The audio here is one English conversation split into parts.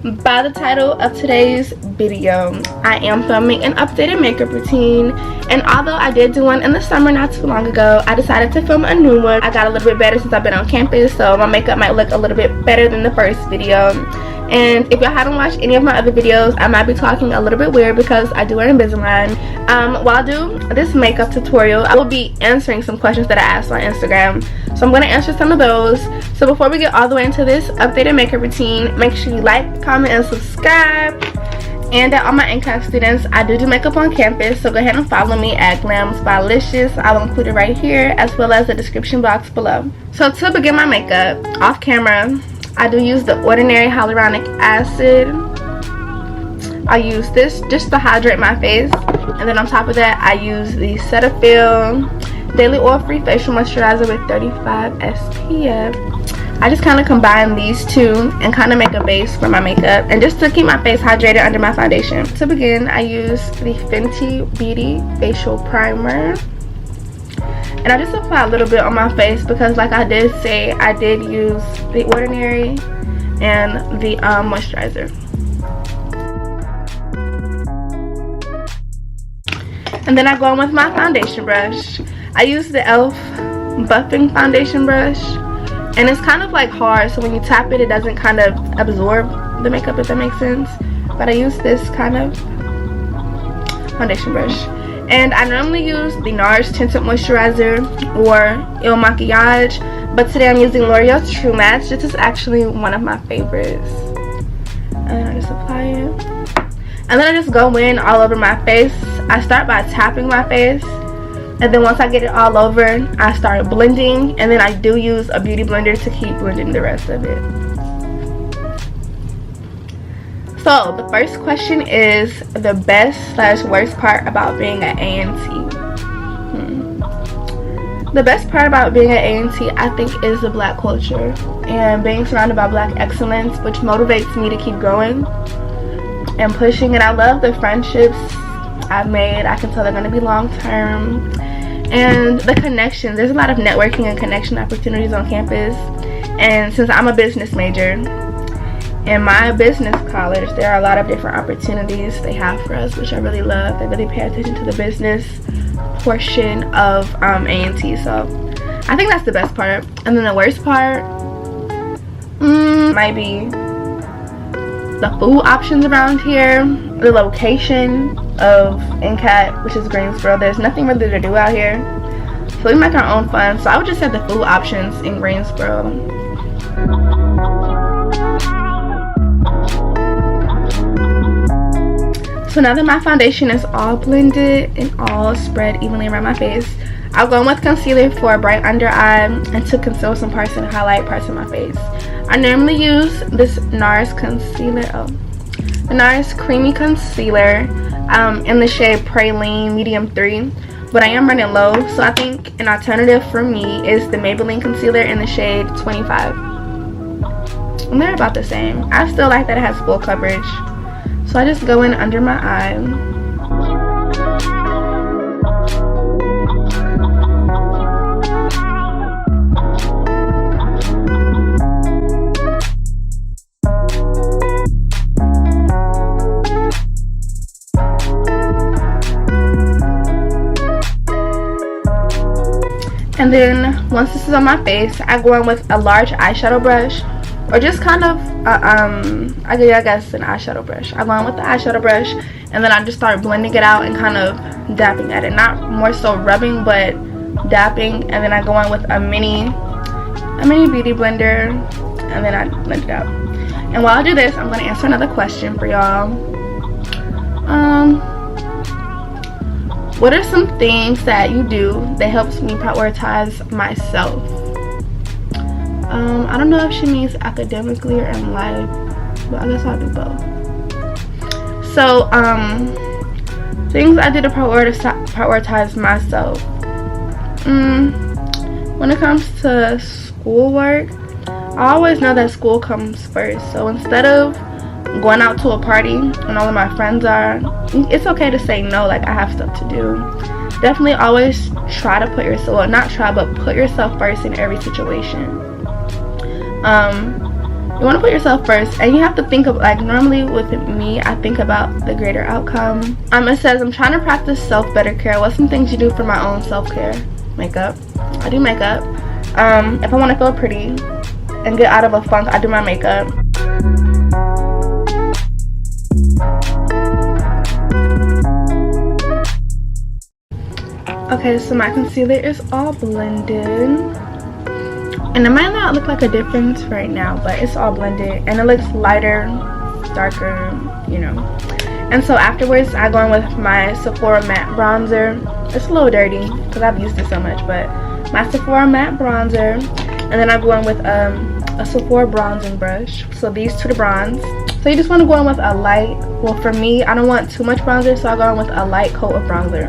By the title of today's video, I am filming an updated makeup routine, and although I did do one in the summer not too long ago, I decided to film a new one. I got a little bit better since I've been on campus, so my makeup might look a little bit better than the first video. And if y'all haven't watched any of my other videos, I might be talking a little bit weird because I do wear Invisalign. While I do this makeup tutorial, I will be answering some questions that I asked on Instagram, so I'm going to answer some of those. So before we get all the way into this updated makeup routine, make sure you like, comment, and subscribe. And all my NCAP students, I do makeup on campus, so go ahead and follow me at GlamSpylicious. I will include it right here as well as the description box below. So to begin my makeup off camera, I do use the Ordinary Hyaluronic Acid. I use this just to hydrate my face, and then on top of that I use the Cetaphil Daily Oil-Free Facial Moisturizer with 35 SPF. I just kind of combine these two and kind of make a base for my makeup, and just to keep my face hydrated under my foundation. To begin, I use the Fenty Beauty Facial Primer. And I just apply a little bit on my face because, like I did say, I did use the Ordinary and the moisturizer. And then I go in with my foundation brush. I use the e.l.f. buffing foundation brush, and it's kind of like hard, so when you tap it, it doesn't kind of absorb the makeup, if that makes sense. But I use this kind of foundation brush. And I normally use the NARS Tinted Moisturizer or Il Maquillage, but today I'm using L'Oreal's True Match. This is actually one of my favorites. And then I just apply it. And then I just go in all over my face. I start by tapping my face, and then once I get it all over, I start blending, and then I do use a beauty blender to keep blending the rest of it. So the first question is the best/worst part about being an A&T. The best part about being an A&T, I think, is the black culture and being surrounded by black excellence, which motivates me to keep going and pushing. And I love the friendships I've made. I can tell they're going to be long term. And the connections. There's a lot of networking and connection opportunities on campus. And since I'm a business major, in my business college, there are a lot of different opportunities they have for us, which I really love. They really pay attention to the business portion of A&T, so I think that's the best part. And then the worst part might be the food options around here, the location of NCAT, which is Greensboro. There's nothing really to do out here, so we make our own fun. So I would just say the food options in Greensboro. So now that my foundation is all blended and all spread evenly around my face, I'll go in with concealer for a bright under eye and to conceal some parts and highlight parts of my face. I normally use this NARS concealer, the NARS Creamy Concealer in the shade Praline Medium 3. But I am running low, so I think an alternative for me is the Maybelline concealer in the shade 25. And they're about the same. I still like that it has full coverage. So I just go in under my eye. And then once this is on my face, I go in with a large eyeshadow brush, or just kind of I guess an eyeshadow brush. I go in with the eyeshadow brush, and then I just start blending it out and kind of dapping at it. Not more so rubbing, but dapping. And then I go in with a mini beauty blender, and then I blend it out. And while I do this, I'm going to answer another question for y'all. What are some things that you do that helps me prioritize myself? I don't know if she means academically or in life, but I guess I'll do both. So, things I do to prioritize myself. When it comes to schoolwork, I always know that school comes first. So instead of going out to a party and all of my friends are, it's okay to say no, like I have stuff to do. Definitely always try to put yourself, well, not try, but put yourself first in every situation. You want to put yourself first, and you have to think of, like, normally with me, I think about the greater outcome. It says, I'm trying to practice self-better care. What's some things you do for my own self-care? Makeup. I do makeup. If I want to feel pretty and get out of a funk, I do my makeup. Okay, so my concealer is all blended. And it might not look like a difference right now, but it's all blended. And it looks lighter, darker, you know. And so afterwards, I go in with my Sephora matte bronzer. It's a little dirty because I've used it so much, but my Sephora matte bronzer. And then I go in with a Sephora bronzing brush. So these two to bronze. So you just want to go in with a light. Well, for me, I don't want too much bronzer, so I go in with a light coat of bronzer.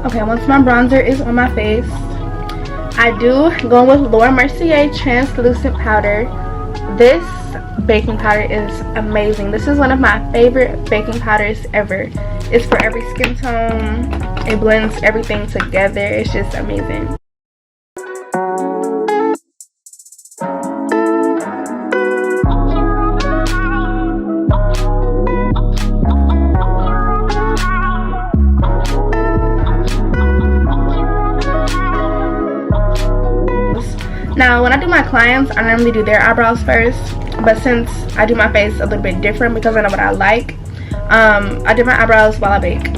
Okay, once my bronzer is on my face, I do go with Mercier translucent powder. This baking powder is amazing. This is one of my favorite baking powders ever. It's for every skin tone. It blends everything together. It's just amazing. Now, when I do my clients, I normally do their eyebrows first, but since I do my face a little bit different because I know what I like, I do my eyebrows while I bake.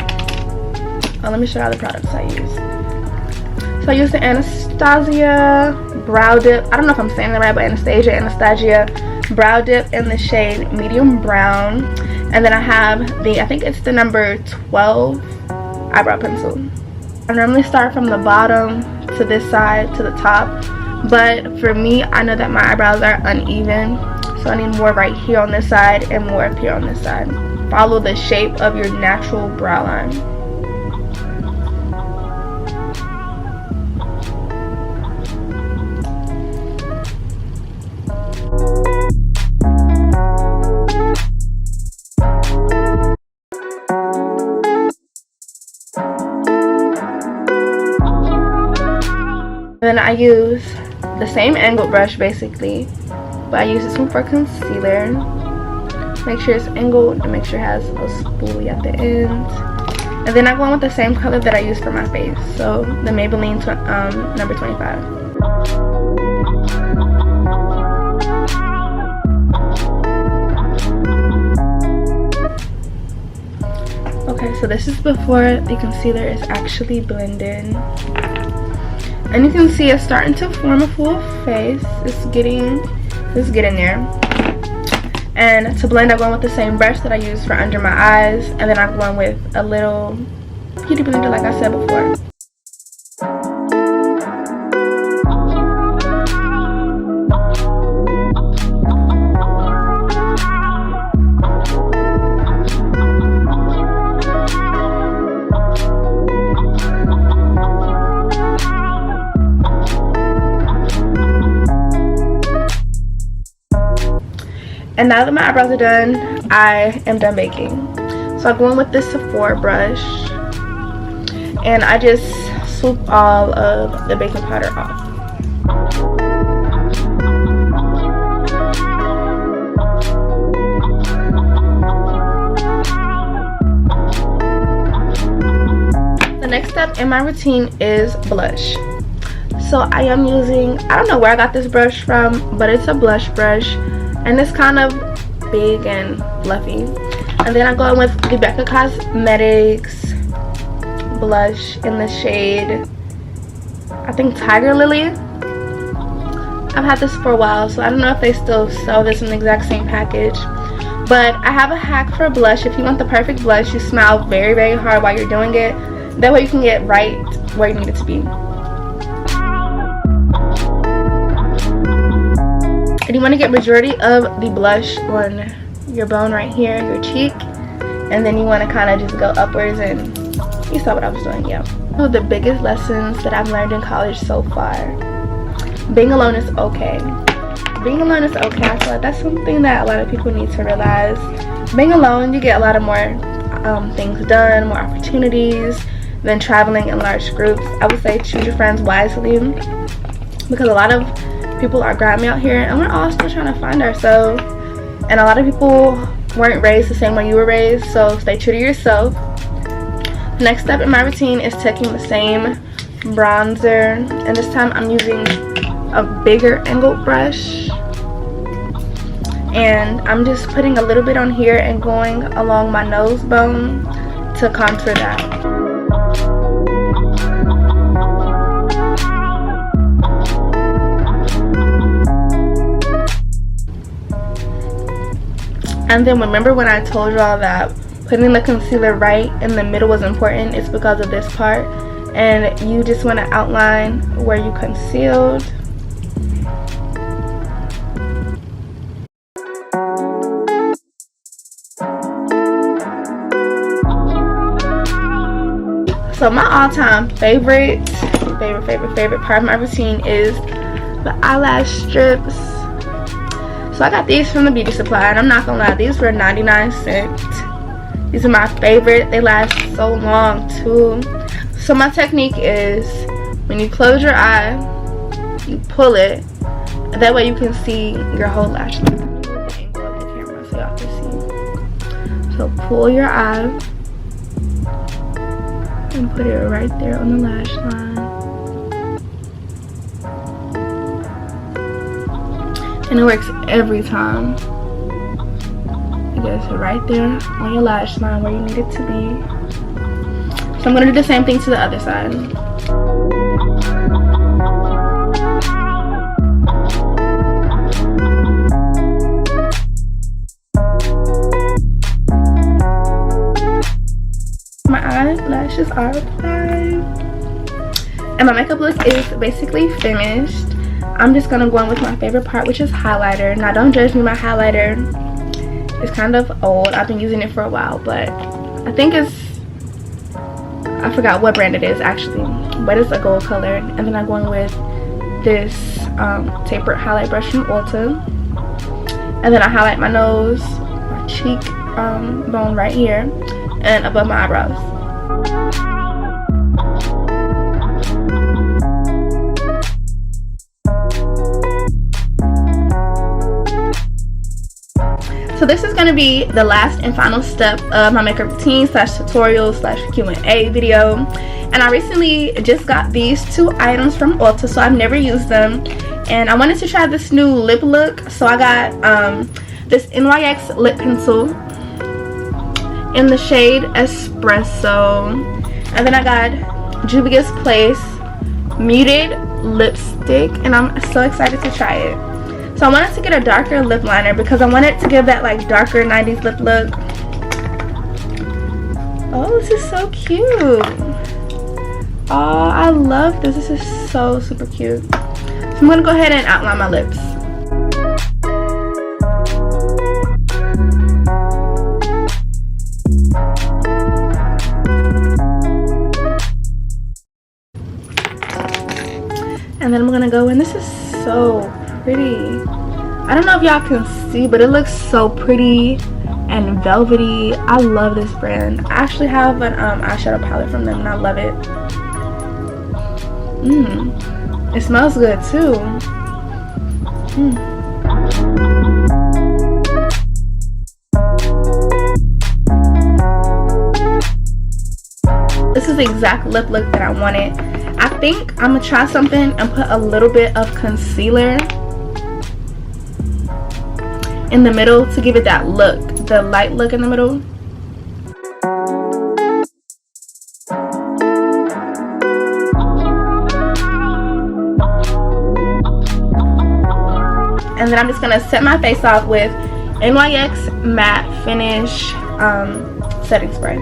Let me show you all the products I use. So I use the Anastasia Brow Dip. I don't know if I'm saying that right, but Anastasia Brow Dip in the shade Medium Brown. And then I have I think it's the number 12 eyebrow pencil. I normally start from the bottom to this side to the top. But for me, I know that my eyebrows are uneven, so I need more right here on this side and more up here on this side. Follow the shape of your natural brow line. Then I use the same angled brush basically, but I use this one for concealer. Make sure it's angled and make sure it has a spoolie at the end. And then I go on with the same color that I use for my face, so the Maybelline number 25. Okay, so this is before the concealer is actually blended. And you can see it's starting to form a full face. It's getting there. And to blend, I go in with the same brush that I use for under my eyes. And then I go in with a little beauty blender like I said before. And now that my eyebrows are done, I am done baking. So I go in with this Sephora brush and I just swoop all of the baking powder off. The next step in my routine is blush. So I am using, I don't know where I got this brush from, but it's a blush brush. And it's kind of big and fluffy. And then I go in with the Becca Cosmetics blush in the shade, I think Tiger Lily. I've had this for a while, so I don't know if they still sell this in the exact same package. But I have a hack for blush. If you want the perfect blush, you smile very, very hard while you're doing it. That way you can get right where you need it to be. And you want to get majority of the blush on your bone right here, your cheek, and then you want to kind of just go upwards, and you saw what I was doing, yeah. One of the biggest lessons that I've learned in college so far: being alone is okay. Being alone is okay. I feel like that's something that a lot of people need to realize. Being alone, you get a lot of more things done, more opportunities than traveling in large groups. I would say choose your friends wisely, because a lot of people are grimy out here and we're all still trying to find ourselves, and a lot of people weren't raised the same way you were raised, so stay true to yourself. The next step in my routine is taking the same bronzer, and this time I'm using a bigger angled brush, and I'm just putting a little bit on here and going along my nose bone to contour that. And then remember when I told y'all that putting the concealer right in the middle was important? It's because of this part, and you just want to outline where you concealed. So my all-time favorite part of my routine is the eyelash strips. So I got these from the beauty supply, and I'm not gonna lie, these were 99 cents. These are my favorite. They last so long too. So my technique is, when you close your eye, you pull it. That way you can see your whole lash line. I'm gonna move the angle of the camera so y'all can see. So pull your eye and put it right there on the lash line. And it works every time. It goes right there on your lash line where you need it to be. So I'm going to do the same thing to the other side. My eyelashes are applied. And my makeup look is basically finished. I'm just gonna go on with my favorite part, which is highlighter. Now don't judge me, my highlighter is kind of old. I've been using it for a while, but I think I forgot what brand it is actually, but it's a gold color. And then I'm going with this tapered highlight brush from Ulta. And then I highlight my nose, my cheek bone right here, and above my eyebrows. So this is going to be the last and final step of my makeup routine / tutorial / Q&A video. And I recently just got these two items from Ulta, so I've never used them. And I wanted to try this new lip look. So I got this NYX lip pencil in the shade Espresso. And then I got Juvia's Place Muted Lipstick. And I'm so excited to try it. So I wanted to get a darker lip liner because I wanted to give that like darker 90s lip look. Oh, this is so cute. Oh, I love this. This is so super cute. So I'm going to go ahead and outline my lips. And then I'm going to go in. This is so pretty. I don't know if y'all can see, but it looks so pretty and velvety. I love this brand. I actually have an eyeshadow palette from them and I love it. It smells good too. This is the exact lip look that I wanted. I think I'm gonna try something and put a little bit of concealer in the middle to give it that look, the light look in the middle. And then I'm just gonna set my face off with NYX Matte Finish setting spray.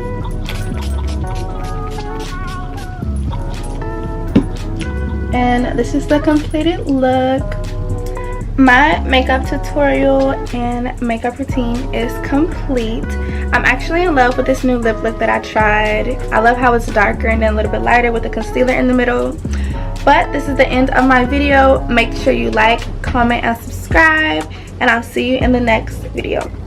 And this is the completed look. My makeup tutorial and makeup routine is complete. I'm actually in love with this new lip look that I tried. I love how it's darker and then a little bit lighter with the concealer in the middle. But this is the end of my video. Make sure you like, comment, and subscribe, and I'll see you in the next video.